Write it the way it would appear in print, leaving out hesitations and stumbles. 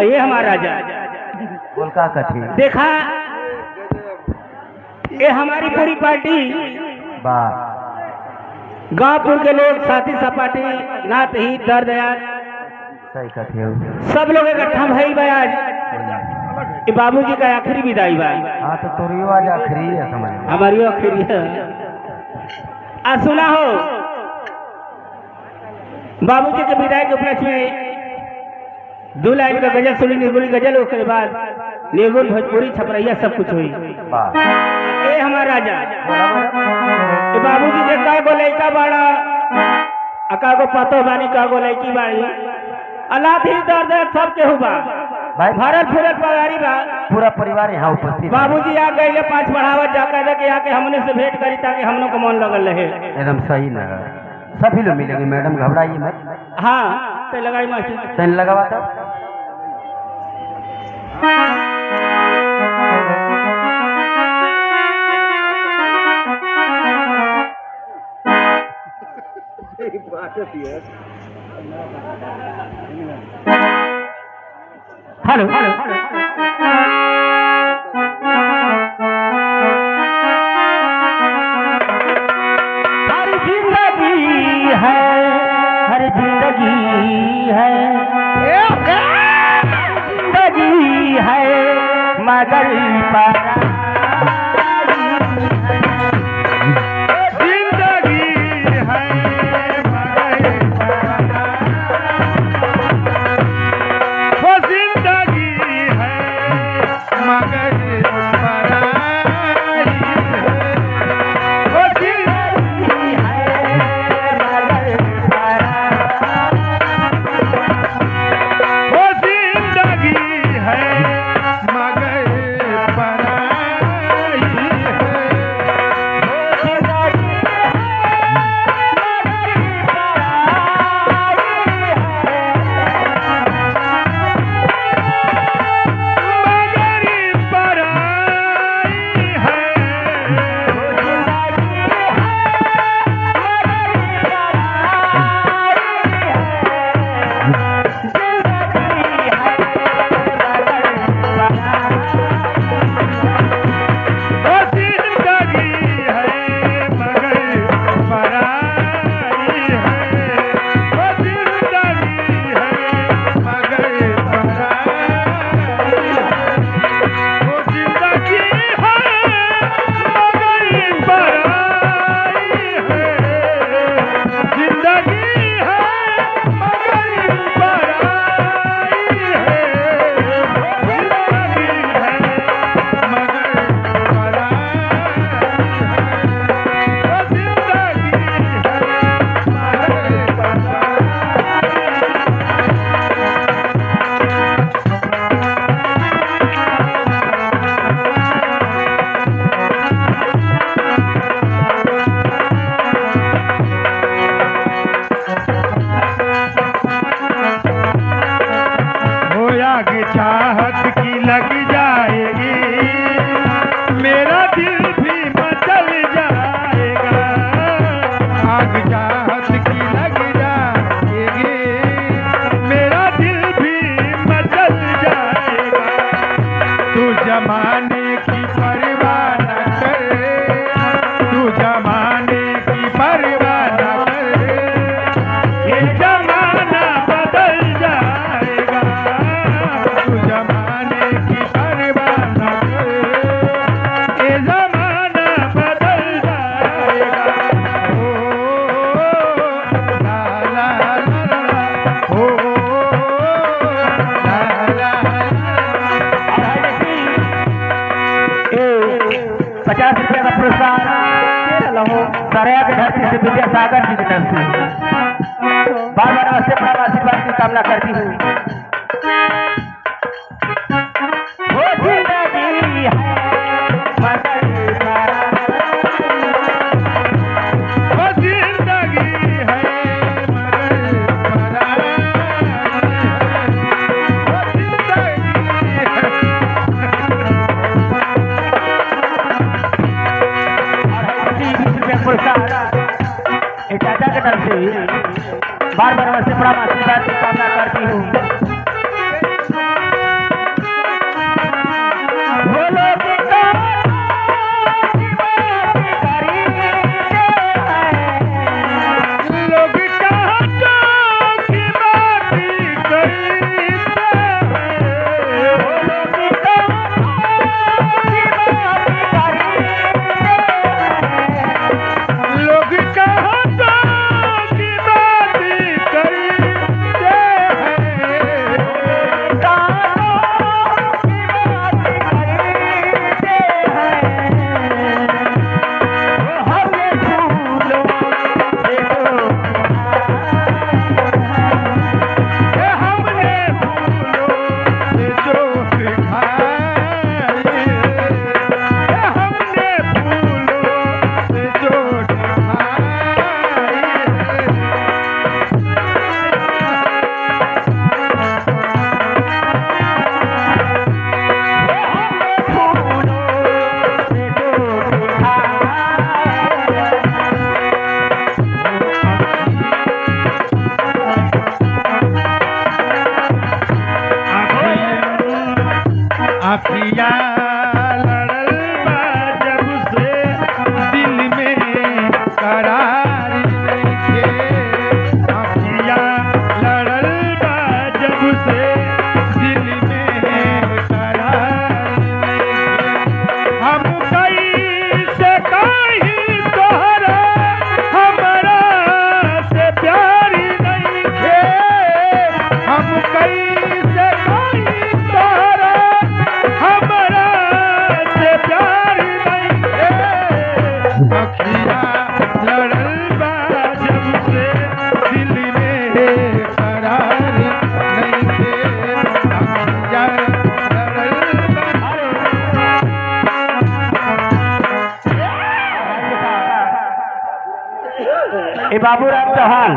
ये हमारा राजा बोल का कठी देखा, ये हमारी पूरी पार्टी वाह गांवपुर के लोग, साथी सपाटी, नात ही दर्द यार सही कठी हो। सब लोग इकट्ठा भई बा आज। ये बाबूजी का आखिरी विदाई बा। हाँ तो तोरी आज आखिरी है समझ में। हमारी आखिरी है। आज सुना हो बाबूजी के विदाई के उपलक्ष्य में 2 लाइन का गजल सुनी, निर्गुणी गजल, उसके बाद निर्गुण भोजपुरी छपरैया सब कुछ हुई। वाह ये हमारा राजा ये बाबूजी के का गो लड़का बाड़ा, का गो पतो बानी, का गो लड़की बाड़ी, अल्लाह ही दर्द सब के हुआ भाई भारत फुरत पगारी बा। पूरा परिवार यहाँ उपस्थित। बाबूजी आ गए 5 बढ़ावत जाकर के आके हमने से भेंट करी ताकि हम लोग को मन लगल रहे। एकदम सही ना, सभी लोग मिलेंगे मैडम, घबराइए मत। हाँ तो लगाई मास्टर तैन लगावा था। हेलो हर जिंदगी है, हर जिंदगी है, जिंदगी है मगर चाहत की लग जाएगी, मेरा दिल भी मचल जाएगा। आग चाहत की लग जाएगी, मेरा दिल भी मचल जाएगा। तू जमाने की परवाह न कर, तू जमाने की परवाह न कर, ये जमाना बदल जाएगा। जमाने की परवाह न कर, ये जमाना बदल जाएगा। ओ ला ला ला ओ ला ला। 50 रुपये का पुरस्कार सरिया की धरती से विद्यासागर जी की तरफ से बार बार आशीर्वाद की कामना करती हूँ। चाचा के तरफ से बार बार आशीर्वाद की कामना करती हूँ। अखिया लड़ल बा जब से दिल में करार नइखे अखिया लड़ल बा जब से दिल में करार नइखे हम कैसे कहीं तोहरा हमरा से प्यार नइखे हम कैसे कहीं तोहरा हमरा से प्यार नइखे अखिया लड़ल बा जब से दिल में करार नइखे अखिया लड़ल बा ए बाबूराम चौहान